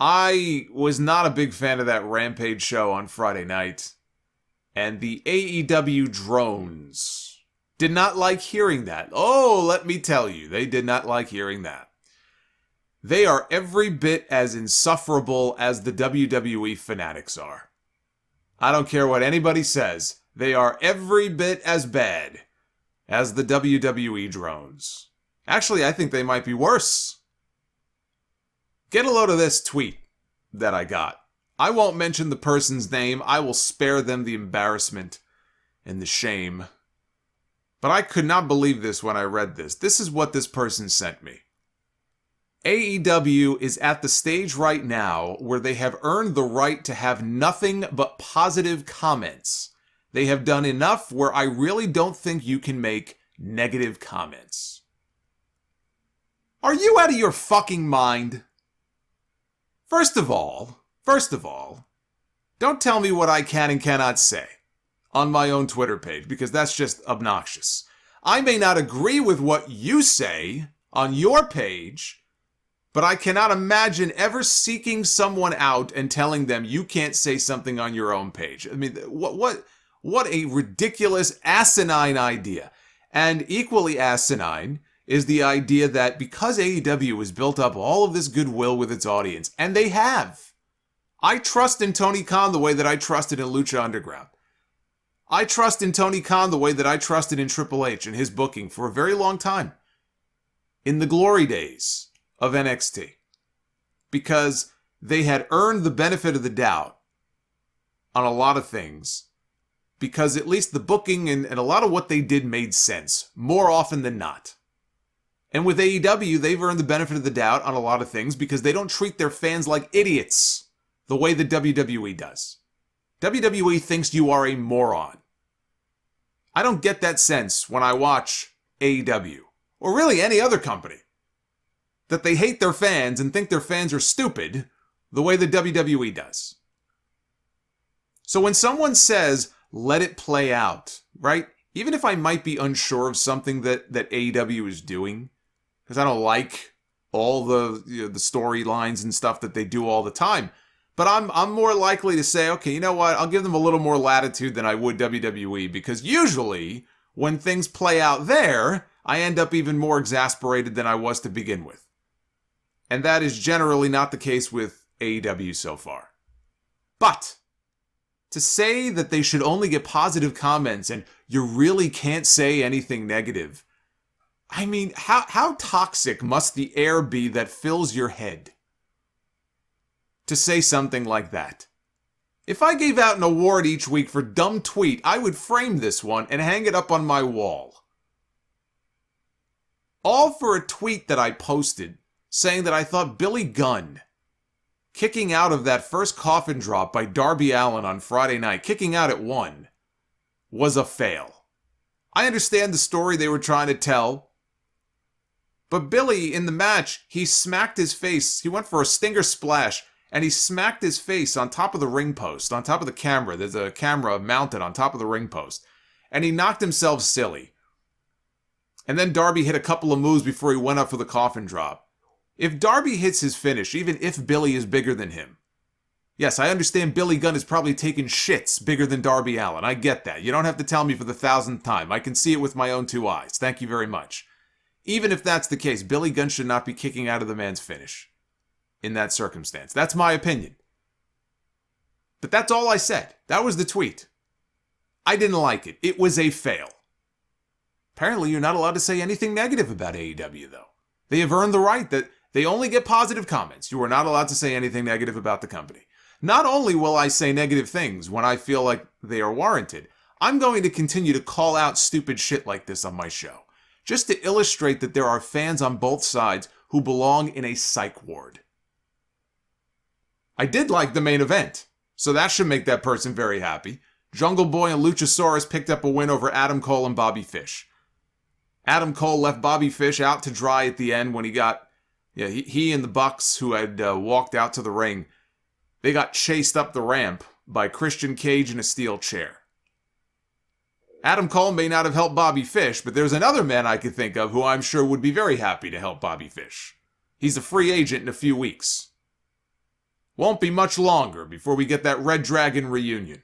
I was not a big fan of that Rampage show on Friday night. And the AEW drones did not like hearing that. Oh, let me tell you, they did not like hearing that. They are every bit as insufferable as the WWE fanatics are. I don't care what anybody says. They are every bit as bad as the WWE drones. Actually, I think they might be worse. Get a load of this tweet that I got. I won't mention the person's name. I will spare them the embarrassment and the shame. But I could not believe this when I read this. This is what this person sent me. AEW is at the stage right now where they have earned the right to have nothing but positive comments. They have done enough where I really don't think you can make negative comments. Are you out of your fucking mind? First of all, don't tell me what I can and cannot say on my own Twitter page, because that's just obnoxious. I may not agree with what you say on your page, but I cannot imagine ever seeking someone out and telling them you can't say something on your own page. I mean, what a ridiculous, asinine idea. And equally asinine is the idea that because AEW has built up all of this goodwill with its audience, and they have. I trust in Tony Khan the way that I trusted in Lucha Underground. I trust in Tony Khan the way that I trusted in Triple H and his booking for a very long time. In the glory days of NXT. Because they had earned the benefit of the doubt on a lot of things. Because at least the booking and a lot of what they did made sense, more often than not. And with AEW, they've earned the benefit of the doubt on a lot of things because they don't treat their fans like idiots the way the WWE does. WWE thinks you are a moron. I don't get that sense when I watch AEW, or really any other company, that they hate their fans and think their fans are stupid the way the WWE does. So when someone says, let it play out, right? Even if I might be unsure of something that AEW is doing, because I don't like all the storylines and stuff that they do all the time. But I'm more likely to say, okay, you know what? I'll give them a little more latitude than I would WWE, because usually when things play out there, I end up even more exasperated than I was to begin with. And that is generally not the case with AEW so far. But to say that they should only get positive comments and you really can't say anything negative, I mean, how toxic must the air be that fills your head to say something like that? If I gave out an award each week for dumb tweet, I would frame this one and hang it up on my wall. All for a tweet that I posted saying that I thought Billy Gunn kicking out of that first coffin drop by Darby Allin on Friday night, kicking out at 1, was a fail. I understand the story they were trying to tell. But Billy, in the match, he smacked his face. He went for a stinger splash, and he smacked his face on top of the ring post, on top of the camera. There's a camera mounted on top of the ring post. And he knocked himself silly. And then Darby hit a couple of moves before he went up for the coffin drop. If Darby hits his finish, even if Billy is bigger than him, yes, I understand Billy Gunn is probably taking shits bigger than Darby Allin. I get that. You don't have to tell me for the 1,000th time. I can see it with my own 2 eyes. Thank you very much. Even if that's the case, Billy Gunn should not be kicking out of the man's finish in that circumstance. That's my opinion. But that's all I said. That was the tweet. I didn't like it. It was a fail. Apparently, you're not allowed to say anything negative about AEW, though. They have earned the right that they only get positive comments. You are not allowed to say anything negative about the company. Not only will I say negative things when I feel like they are warranted, I'm going to continue to call out stupid shit like this on my show, just to illustrate that there are fans on both sides who belong in a psych ward. I did like the main event, so that should make that person very happy. Jungle Boy and Luchasaurus picked up a win over Adam Cole and Bobby Fish. Adam Cole left Bobby Fish out to dry at the end when he and the Bucks, who had walked out to the ring, they got chased up the ramp by Christian Cage in a steel chair. Adam Cole may not have helped Bobby Fish, but there's another man I could think of who I'm sure would be very happy to help Bobby Fish. He's a free agent in a few weeks. Won't be much longer before we get that Red Dragon reunion.